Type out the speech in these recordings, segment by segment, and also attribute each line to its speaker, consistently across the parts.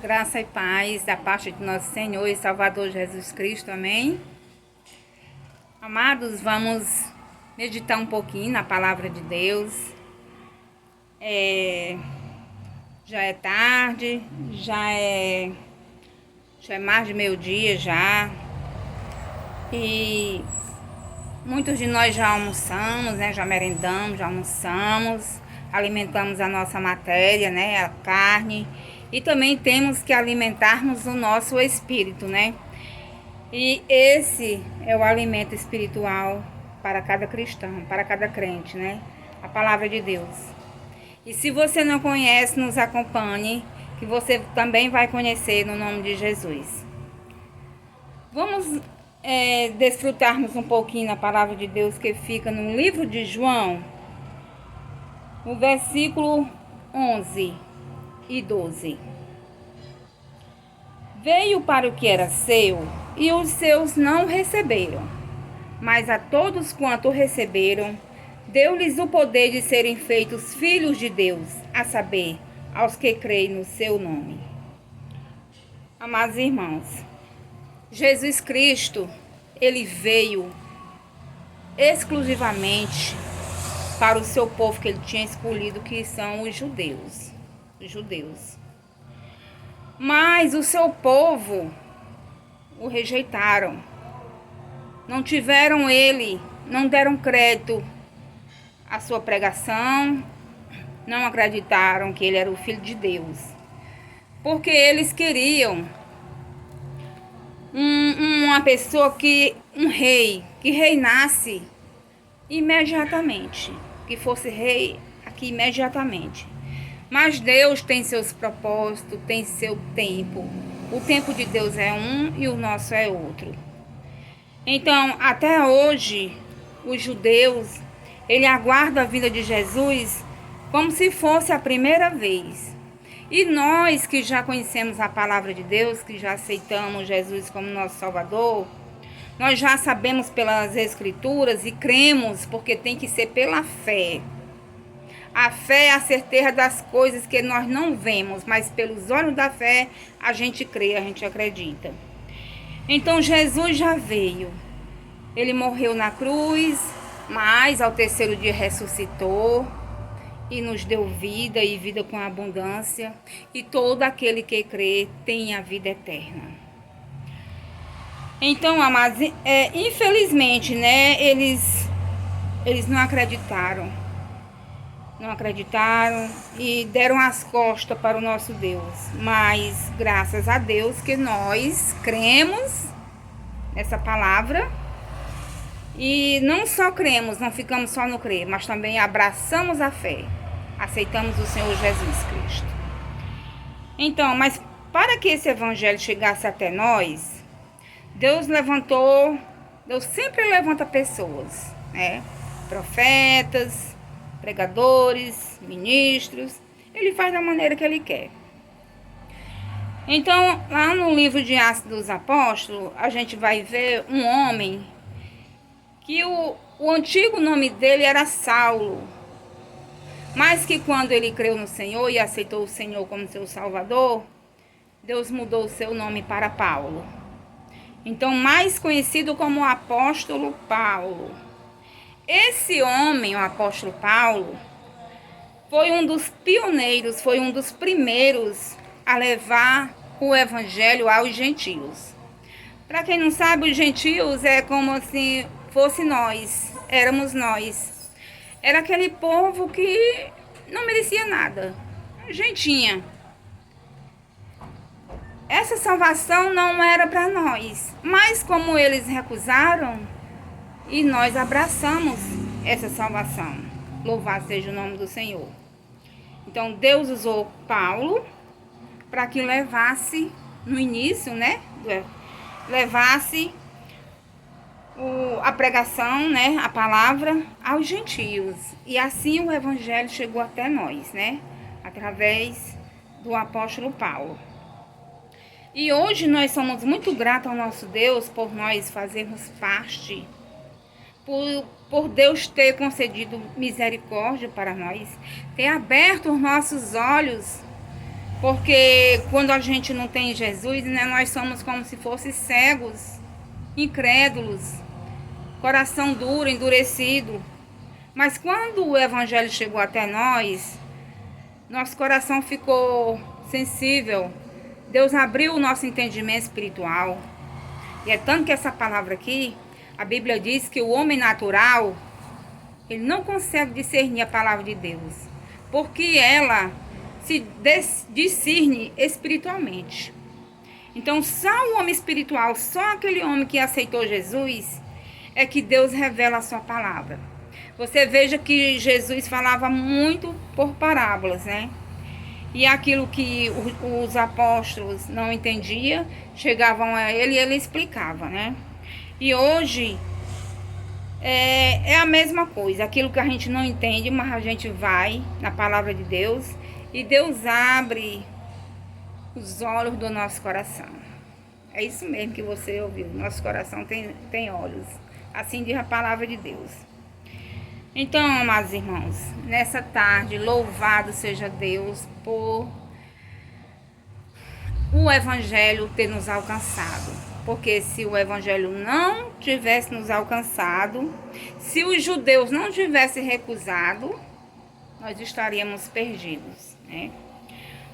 Speaker 1: Graça e paz da parte de nosso Senhor e Salvador Jesus Cristo, amém? Amados, vamos meditar um pouquinho na palavra de Deus. Já é tarde, já é mais de meio-dia já. E muitos de nós já almoçamos, né? Já merendamos, já almoçamos, alimentamos a nossa matéria, né? A carne. E também temos que alimentarmos o nosso espírito, né? E esse é o alimento espiritual para cada cristão, para cada crente, né? A palavra de Deus. E se você não conhece, nos acompanhe, que você também vai conhecer no nome de Jesus. Vamos desfrutarmos um pouquinho na palavra de Deus que fica no livro de João, no versículo 11 e 12. Veio para o que era seu, e os seus não receberam. Mas a todos quanto receberam, deu-lhes o poder de serem feitos filhos de Deus, a saber, aos que creem no seu nome. Amados irmãos, Jesus Cristo, ele veio exclusivamente para o seu povo que ele tinha escolhido, que são os judeus. Mas o seu povo o rejeitaram. Não tiveram ele, não deram crédito à sua pregação, não acreditaram que ele era o Filho de Deus. Porque eles queriam uma pessoa um rei, que reinasse imediatamente, que fosse rei aqui imediatamente. Mas Deus tem seus propósitos, tem seu tempo. O tempo de Deus é um e o nosso é outro. Então, até hoje, os judeus, ele aguardam a vinda de Jesus como se fosse a primeira vez. E nós que já conhecemos a palavra de Deus, que já aceitamos Jesus como nosso Salvador, nós já sabemos pelas Escrituras e cremos, porque tem que ser pela fé. A fé é a certeza das coisas que nós não vemos, mas pelos olhos da fé a gente crê, a gente acredita. Então Jesus já veio. Ele morreu na cruz, mas ao terceiro dia ressuscitou e nos deu vida e vida com abundância. E todo aquele que crê tem a vida eterna. Então, amados, infelizmente, né, eles não acreditaram. Não acreditaram e deram as costas para o nosso Deus. Mas graças a Deus que nós cremos nessa palavra. E não só cremos, não ficamos só no crer, mas também abraçamos a fé. Aceitamos o Senhor Jesus Cristo. Então, mas para que esse evangelho chegasse até nós, Deus sempre levanta pessoas, né? Profetas, pregadores, ministros, ele faz da maneira que ele quer. Então, lá no livro de Atos dos Apóstolos, a gente vai ver um homem que o antigo nome dele era Saulo, mas que quando ele creu no Senhor e aceitou o Senhor como seu Salvador, Deus mudou o seu nome para Paulo. Então, mais conhecido como o apóstolo Paulo. Esse homem, o apóstolo Paulo, foi um dos pioneiros, foi um dos primeiros a levar o evangelho aos gentios. Para quem não sabe, os gentios é como se fosse nós, éramos nós. Era aquele povo que não merecia nada, gentinha. Essa salvação não era para nós, mas como eles recusaram, e nós abraçamos essa salvação. Louvado seja o nome do Senhor. Então, Deus usou Paulo para que levasse, no início, né? Levasse a pregação, né? A palavra aos gentios. E assim o evangelho chegou até nós, né? Através do apóstolo Paulo. E hoje nós somos muito gratos ao nosso Deus por nós fazermos parte, por Deus ter concedido misericórdia para nós, ter aberto os nossos olhos Porque quando a gente não tem Jesus, né, nós somos como se fossem cegos, incrédulos, coração duro, endurecido. Mas quando o evangelho chegou até nós, nosso coração ficou sensível. Deus abriu o nosso entendimento espiritual. E é tanto que essa palavra aqui, a Bíblia diz que o homem natural, ele não consegue discernir a palavra de Deus, porque ela se discerne espiritualmente. Então, só o homem espiritual, só aquele homem que aceitou Jesus, é que Deus revela a sua palavra. Você veja que Jesus falava muito por parábolas, né? E aquilo que os apóstolos não entendiam, chegavam a ele e ele explicava, né? E hoje é a mesma coisa. Aquilo que a gente não entende, mas a gente vai na palavra de Deus e Deus abre os olhos do nosso coração. É isso mesmo que você ouviu. Nosso coração tem olhos. Assim diz a palavra de Deus. Então, amados irmãos, nessa tarde, louvado seja Deus por o evangelho ter nos alcançado. Porque se o evangelho não tivesse nos alcançado, se os judeus não tivessem recusado, nós estaríamos perdidos, né?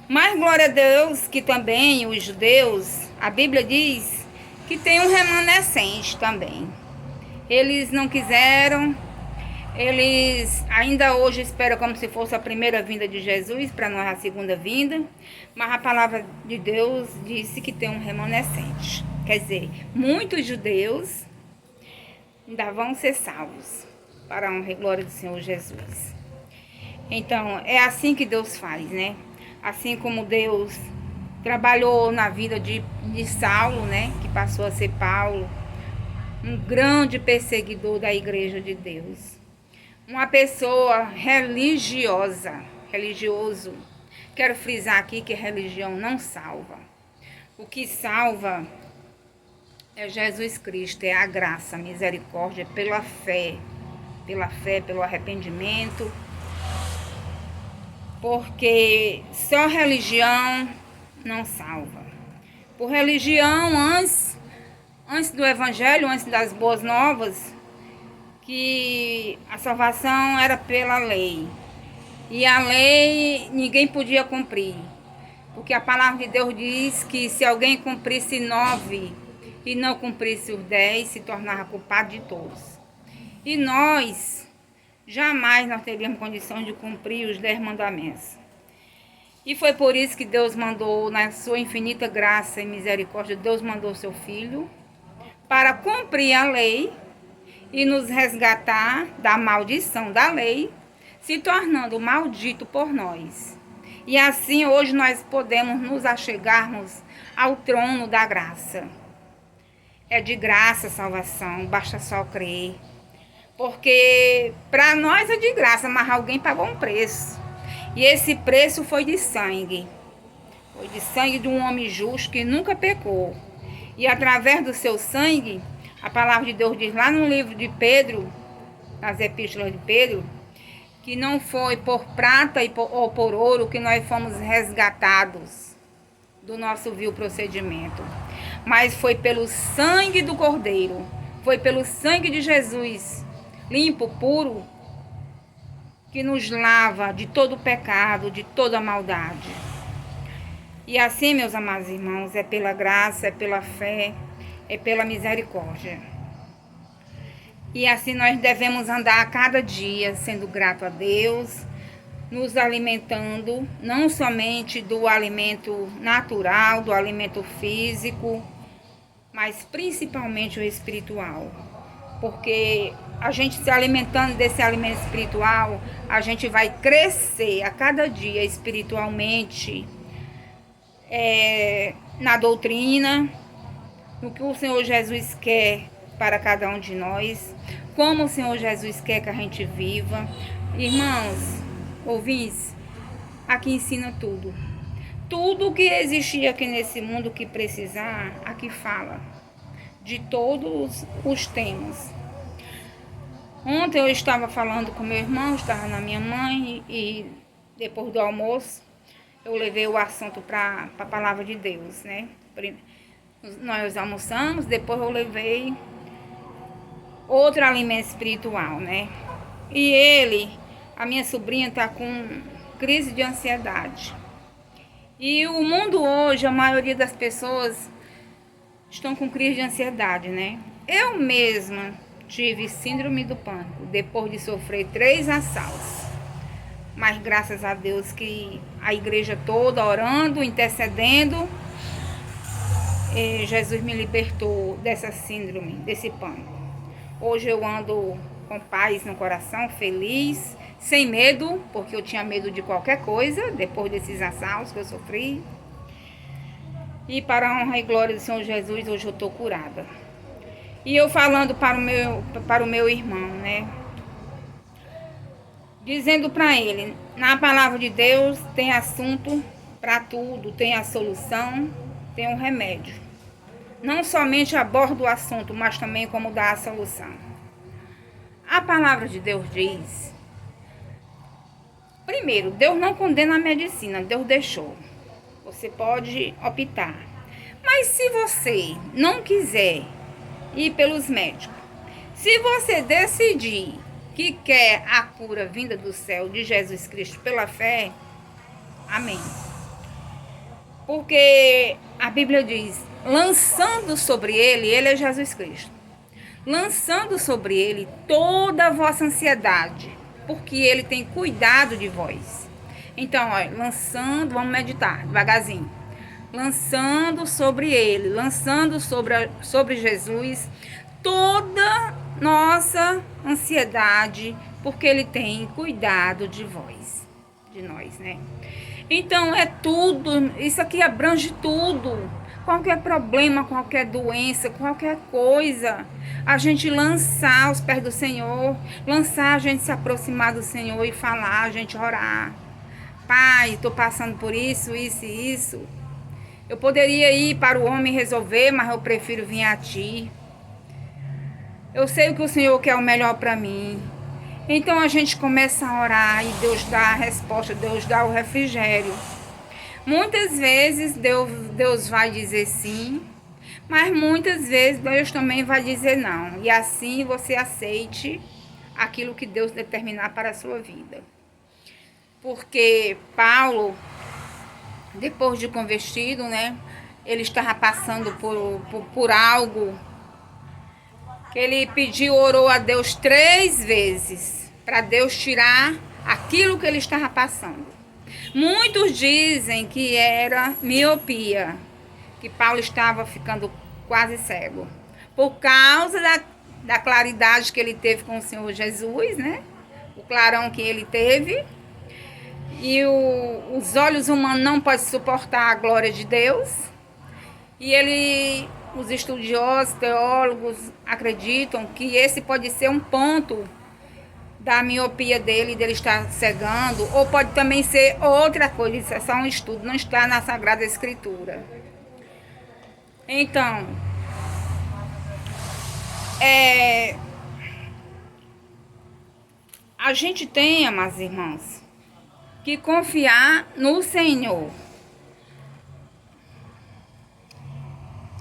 Speaker 1: Mas glória a Deus que também os judeus, a Bíblia diz que tem um remanescente também. Eles não quiseram, eles ainda hoje esperam como se fosse a primeira vinda de Jesus, para nós a segunda vinda, mas a palavra de Deus disse que tem um remanescente. Quer dizer, muitos judeus ainda vão ser salvos, para a honra e glória do Senhor Jesus. Então, é assim que Deus faz, né? Assim como Deus trabalhou na vida de Saulo, né? Que passou a ser Paulo, um grande perseguidor da igreja de Deus. Uma pessoa religioso. Quero frisar aqui que religião não salva. O que salva é Jesus Cristo, é a graça, a misericórdia, pela fé, pelo arrependimento. Porque só religião não salva. Por religião, antes do evangelho, antes das boas novas, que a salvação era pela lei. E a lei ninguém podia cumprir. Porque a palavra de Deus diz que se alguém cumprisse 9 e não cumprisse os 10, se tornava culpado de todos. E jamais nós teríamos condições de cumprir os 10 mandamentos. E foi por isso que Deus mandou, na sua infinita graça e misericórdia, Deus mandou seu Filho para cumprir a lei e nos resgatar da maldição da lei, se tornando maldito por nós. E assim hoje nós podemos nos achegarmos ao trono da graça. É de graça a salvação, basta só crer. Porque para nós é de graça, mas alguém pagou um preço. E esse preço foi de sangue. Foi de sangue de um homem justo que nunca pecou. E através do seu sangue, a palavra de Deus diz lá no livro de Pedro, nas epístolas de Pedro, que não foi por prata ou por ouro que nós fomos resgatados do nosso vil procedimento. Mas foi pelo sangue do Cordeiro. Foi pelo sangue de Jesus, limpo, puro, que nos lava de todo o pecado, de toda a maldade. E assim, meus amados irmãos, é pela graça, é pela fé, é pela misericórdia. E assim nós devemos andar a cada dia sendo grato a Deus, nos alimentando não somente do alimento natural, do alimento físico, mas principalmente o espiritual. Porque a gente se alimentando desse alimento espiritual, a gente vai crescer a cada dia espiritualmente, na doutrina, no que o Senhor Jesus quer para cada um de nós, como o Senhor Jesus quer que a gente viva. Irmãos, ouvintes, aqui ensina tudo. Tudo que existir aqui nesse mundo que precisar, aqui fala. De todos os temas. Ontem eu estava falando com meu irmão, estava na minha mãe, e depois do almoço, eu levei o assunto para a palavra de Deus, né? Nós almoçamos, depois eu levei outro alimento espiritual, né? E a minha sobrinha tá com crise de ansiedade. E o mundo hoje, a maioria das pessoas estão com crise de ansiedade, né? Eu mesma tive síndrome do pânico depois de sofrer 3 assaltos. Mas graças a Deus que a igreja toda orando, intercedendo, Jesus me libertou dessa síndrome, desse pânico. Hoje eu ando com paz no coração, feliz, sem medo, porque eu tinha medo de qualquer coisa depois desses assaltos que eu sofri. E para a honra e glória do Senhor Jesus, hoje eu estou curada. E eu falando para o meu irmão, né? Dizendo para ele, na palavra de Deus tem assunto para tudo, tem a solução, tem um remédio. Não somente aborda o assunto, mas também como dá a solução. A palavra de Deus diz, primeiro, Deus não condena a medicina, Deus deixou. Você pode optar. Mas se você não quiser ir pelos médicos, se você decidir que quer a cura vinda do céu de Jesus Cristo pela fé, amém. Porque a Bíblia diz, lançando sobre ele é Jesus Cristo. Lançando sobre ele toda a vossa ansiedade, porque ele tem cuidado de vós. Então, olha, lançando, vamos meditar devagarzinho. Lançando sobre ele, lançando sobre Jesus toda nossa ansiedade, porque ele tem cuidado de vós, de nós, né? Então é tudo, isso aqui abrange tudo. Qualquer problema, qualquer doença, qualquer coisa, a gente lançar aos pés do Senhor, lançar a gente se aproximar do Senhor e falar, a gente orar. Pai, estou passando por isso, isso e isso. Eu poderia ir para o homem resolver, mas eu prefiro vir a Ti. Eu sei que o Senhor quer o melhor para mim. Então a gente começa a orar e Deus dá a resposta, Deus dá o refrigério. Muitas vezes Deus vai dizer sim, mas muitas vezes Deus também vai dizer não. E assim você aceite aquilo que Deus determinar para a sua vida. Porque Paulo, depois de convertido, né, ele estava passando por algo que ele pediu, orou a Deus 3 vezes para Deus tirar aquilo que ele estava passando. Muitos dizem que era miopia, que Paulo estava ficando quase cego, por causa da claridade que ele teve com o Senhor Jesus, né? O clarão que ele teve. E os olhos humanos não podem suportar a glória de Deus. E os estudiosos, teólogos acreditam que esse pode ser um ponto da miopia dele estar cegando, ou pode também ser outra coisa, isso é só um estudo, não está na Sagrada Escritura. Então, a gente tem, amados irmãos, que confiar no Senhor.